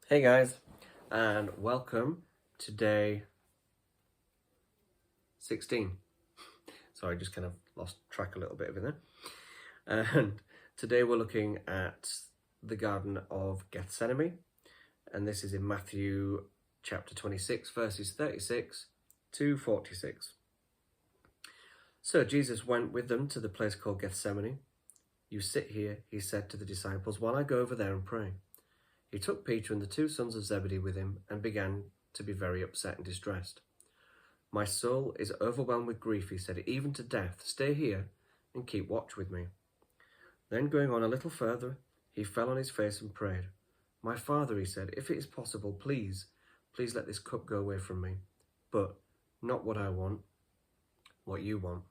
Hey guys, and welcome to day 16. Sorry, I just kind of lost track a little bit of it there. And today we're looking at the Garden of Gethsemane, and this is in Matthew chapter 26, verses 36 to 46. So Jesus went with them to the place called Gethsemane. "You sit here," he said to the disciples, "while I go over there and pray." He took Peter and the two sons of Zebedee with him and began to be very upset and distressed. "My soul is overwhelmed with grief," he said, "even to death. Stay here and keep watch with me." Then going on a little further, he fell on his face and prayed. "My Father," he said, "if it is possible, please let this cup go away from me. But not what I want, what you want."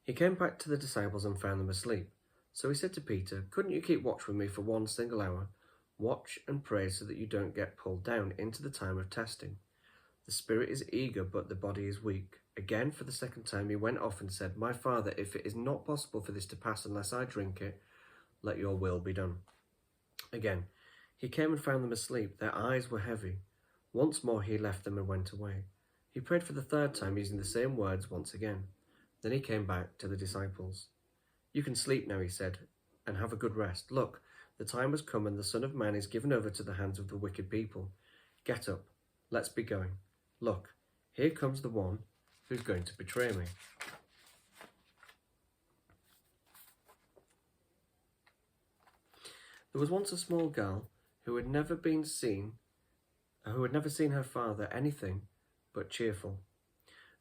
He came back to the disciples and found them asleep. So he said to Peter, "Couldn't you keep watch with me for 1 single hour? Watch and pray so that you don't get pulled down into the time of testing. The spirit is eager, but the body is weak." Again, for the second time, he went off and said, "My Father, if it is not possible for this to pass unless I drink it, let your will be done." Again, he came and found them asleep. Their eyes were heavy. Once more he left them and went away. He prayed for the third time, using the same words once again. Then he came back to the disciples. "You can sleep now," he said, "and have a good rest. Look, the time has come and the Son of Man is given over to the hands of the wicked people. Get up, let's be going. Look, here comes the one who's going to betray me." There was once a small girl who had never seen her father anything but cheerful.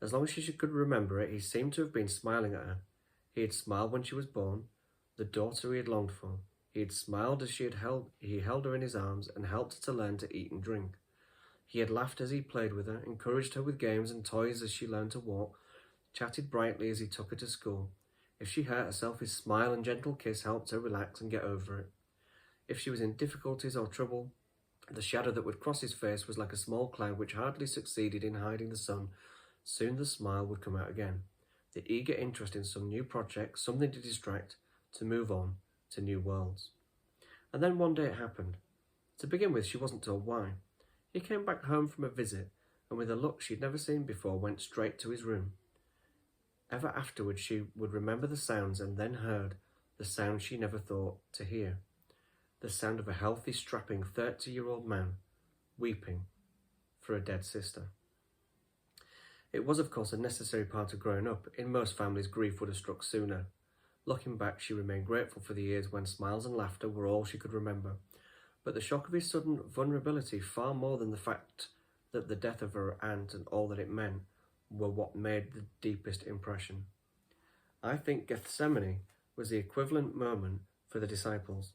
As long as she could remember it, he seemed to have been smiling at her. He had smiled when she was born, the daughter he had longed for. He had smiled as he held her in his arms and helped her to learn to eat and drink. He had laughed as he played with her, encouraged her with games and toys as she learned to walk, chatted brightly as he took her to school. If she hurt herself, his smile and gentle kiss helped her relax and get over it. If she was in difficulties or trouble, the shadow that would cross his face was like a small cloud which hardly succeeded in hiding the sun. Soon the smile would come out again. The eager interest in some new project, something to distract, to move on to new worlds. And then one day it happened. To begin with, she wasn't told why. He came back home from a visit, and with a look she'd never seen before, went straight to his room. Ever afterwards she would remember the sounds, and then heard the sound she never thought to hear. The sound of a healthy, strapping 30-year-old man weeping for a dead sister. It was, of course, a necessary part of growing up. In most families, grief would have struck sooner. Looking back, she remained grateful for the years when smiles and laughter were all she could remember. But the shock of his sudden vulnerability, far more than the fact that the death of her aunt and all that it meant, were what made the deepest impression. I think Gethsemane was the equivalent moment for the disciples.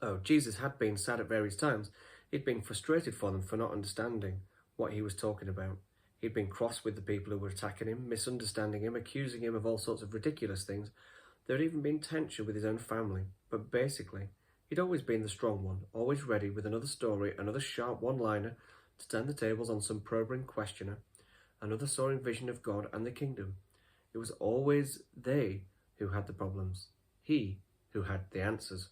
Oh, Jesus had been sad at various times. He'd been frustrated for them for not understanding what he was talking about. He'd been cross with the people who were attacking him, misunderstanding him, accusing him of all sorts of ridiculous things. There had even been tension with his own family. But basically, he'd always been the strong one, always ready with another story, another sharp one-liner to turn the tables on some probing questioner, another soaring vision of God and the kingdom. It was always they who had the problems, he who had the answers.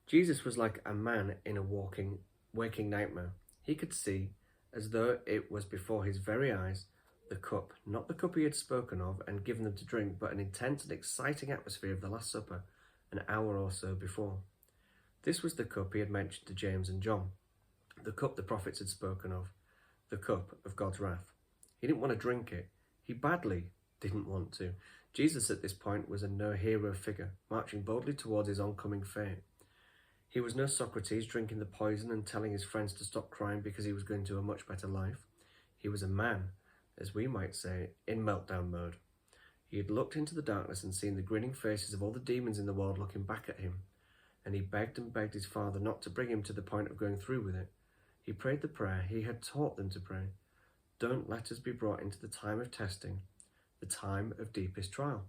Jesus was like a man in a waking nightmare. He could see, as though it was before his very eyes, the cup, not the cup he had spoken of and given them to drink, but an intense and exciting atmosphere of the Last Supper an hour or so before. This was the cup he had mentioned to James and John, the cup the prophets had spoken of, the cup of God's wrath. He didn't want to drink it. He badly didn't want to. Jesus at this point was a no-hero figure, marching boldly towards his oncoming fate. He was no Socrates drinking the poison and telling his friends to stop crying because he was going to a much better life. He was a man, as we might say, in meltdown mode. He had looked into the darkness and seen the grinning faces of all the demons in the world looking back at him, and he begged and begged his Father not to bring him to the point of going through with it. He prayed the prayer he had taught them to pray. Don't let us be brought into the time of testing, the time of deepest trial.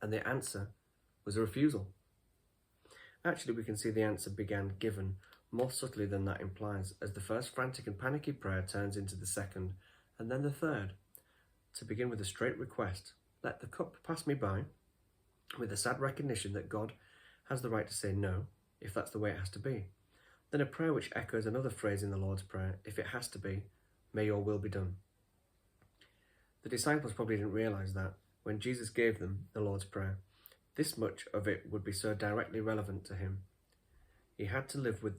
And the answer was a refusal. Actually, we can see the answer began given more subtly than that implies, as the first frantic and panicky prayer turns into the second, and then the third. To begin with a straight request, let the cup pass me by, with a sad recognition that God has the right to say no, if that's the way it has to be. Then a prayer which echoes another phrase in the Lord's Prayer, if it has to be, may your will be done. The disciples probably didn't realise that when Jesus gave them the Lord's Prayer, this much of it would be so directly relevant to him. He had to live with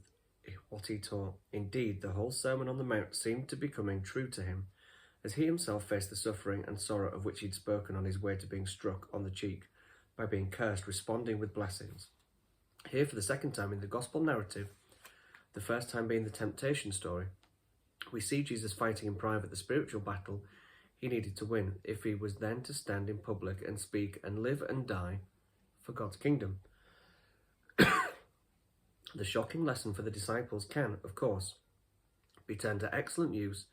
what he taught. Indeed, the whole Sermon on the Mount seemed to be coming true to him, as he himself faced the suffering and sorrow of which he'd spoken on his way to being struck on the cheek by being cursed, responding with blessings. Here, for the second time in the Gospel narrative, the first time being the temptation story, we see Jesus fighting in private the spiritual battle he needed to win if he was then to stand in public and speak and live and die for God's kingdom. The shocking lesson for the disciples can, of course, be turned to excellent use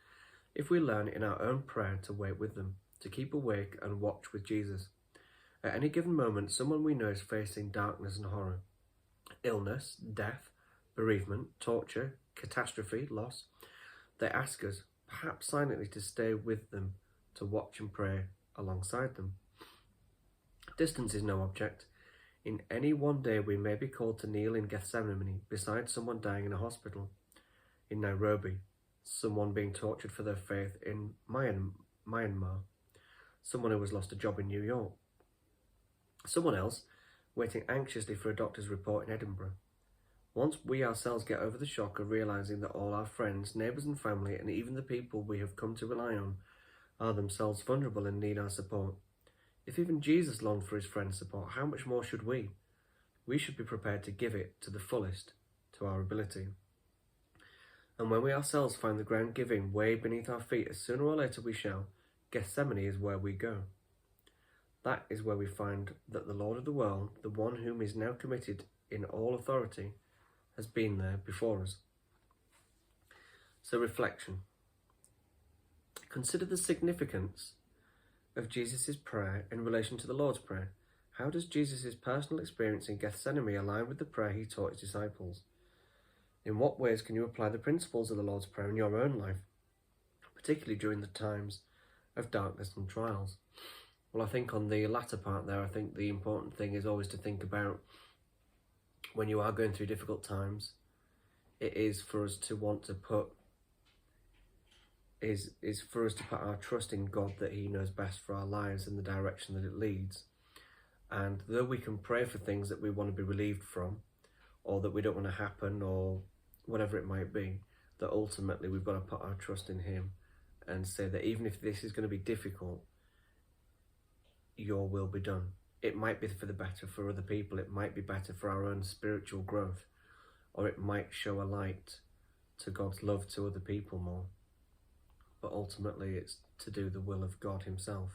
if we learn in our own prayer to wait with them, to keep awake and watch with Jesus. At any given moment, someone we know is facing darkness and horror, illness, death, bereavement, torture, catastrophe, loss. They ask us, perhaps silently, to stay with them, to watch and pray alongside them. Distance is no object. In any one day we may be called to kneel in Gethsemane beside someone dying in a hospital. In Nairobi, someone being tortured for their faith in Myanmar. Someone who has lost a job in New York. Someone else waiting anxiously for a doctor's report in Edinburgh. Once we ourselves get over the shock of realising that all our friends, neighbours and family, and even the people we have come to rely on, are themselves vulnerable and need our support. If even Jesus longed for his friends' support, how much more should we? We should be prepared to give it to the fullest, to our ability. And when we ourselves find the ground giving way beneath our feet, as sooner or later we shall, Gethsemane is where we go. That is where we find that the Lord of the world, the one whom is now committed in all authority, has been there before us. So reflection. Consider the significance of Jesus' prayer in relation to the Lord's Prayer. How does Jesus' personal experience in Gethsemane align with the prayer he taught his disciples? In what ways can you apply the principles of the Lord's Prayer in your own life, particularly during the times of darkness and trials? Well, I think on the latter part there, I think the important thing is always to think about when you are going through difficult times, it is for us to want to put is for us to put our trust in God, that he knows best for our lives and the direction that it leads. And though we can pray for things that we want to be relieved from, or that we don't want to happen, or whatever it might be, that ultimately we've got to put our trust in him and say that even if this is going to be difficult, your will be done. It might be for the better for other people, it might be better for our own spiritual growth, or it might show a light to God's love to other people more. But ultimately it's to do the will of God himself.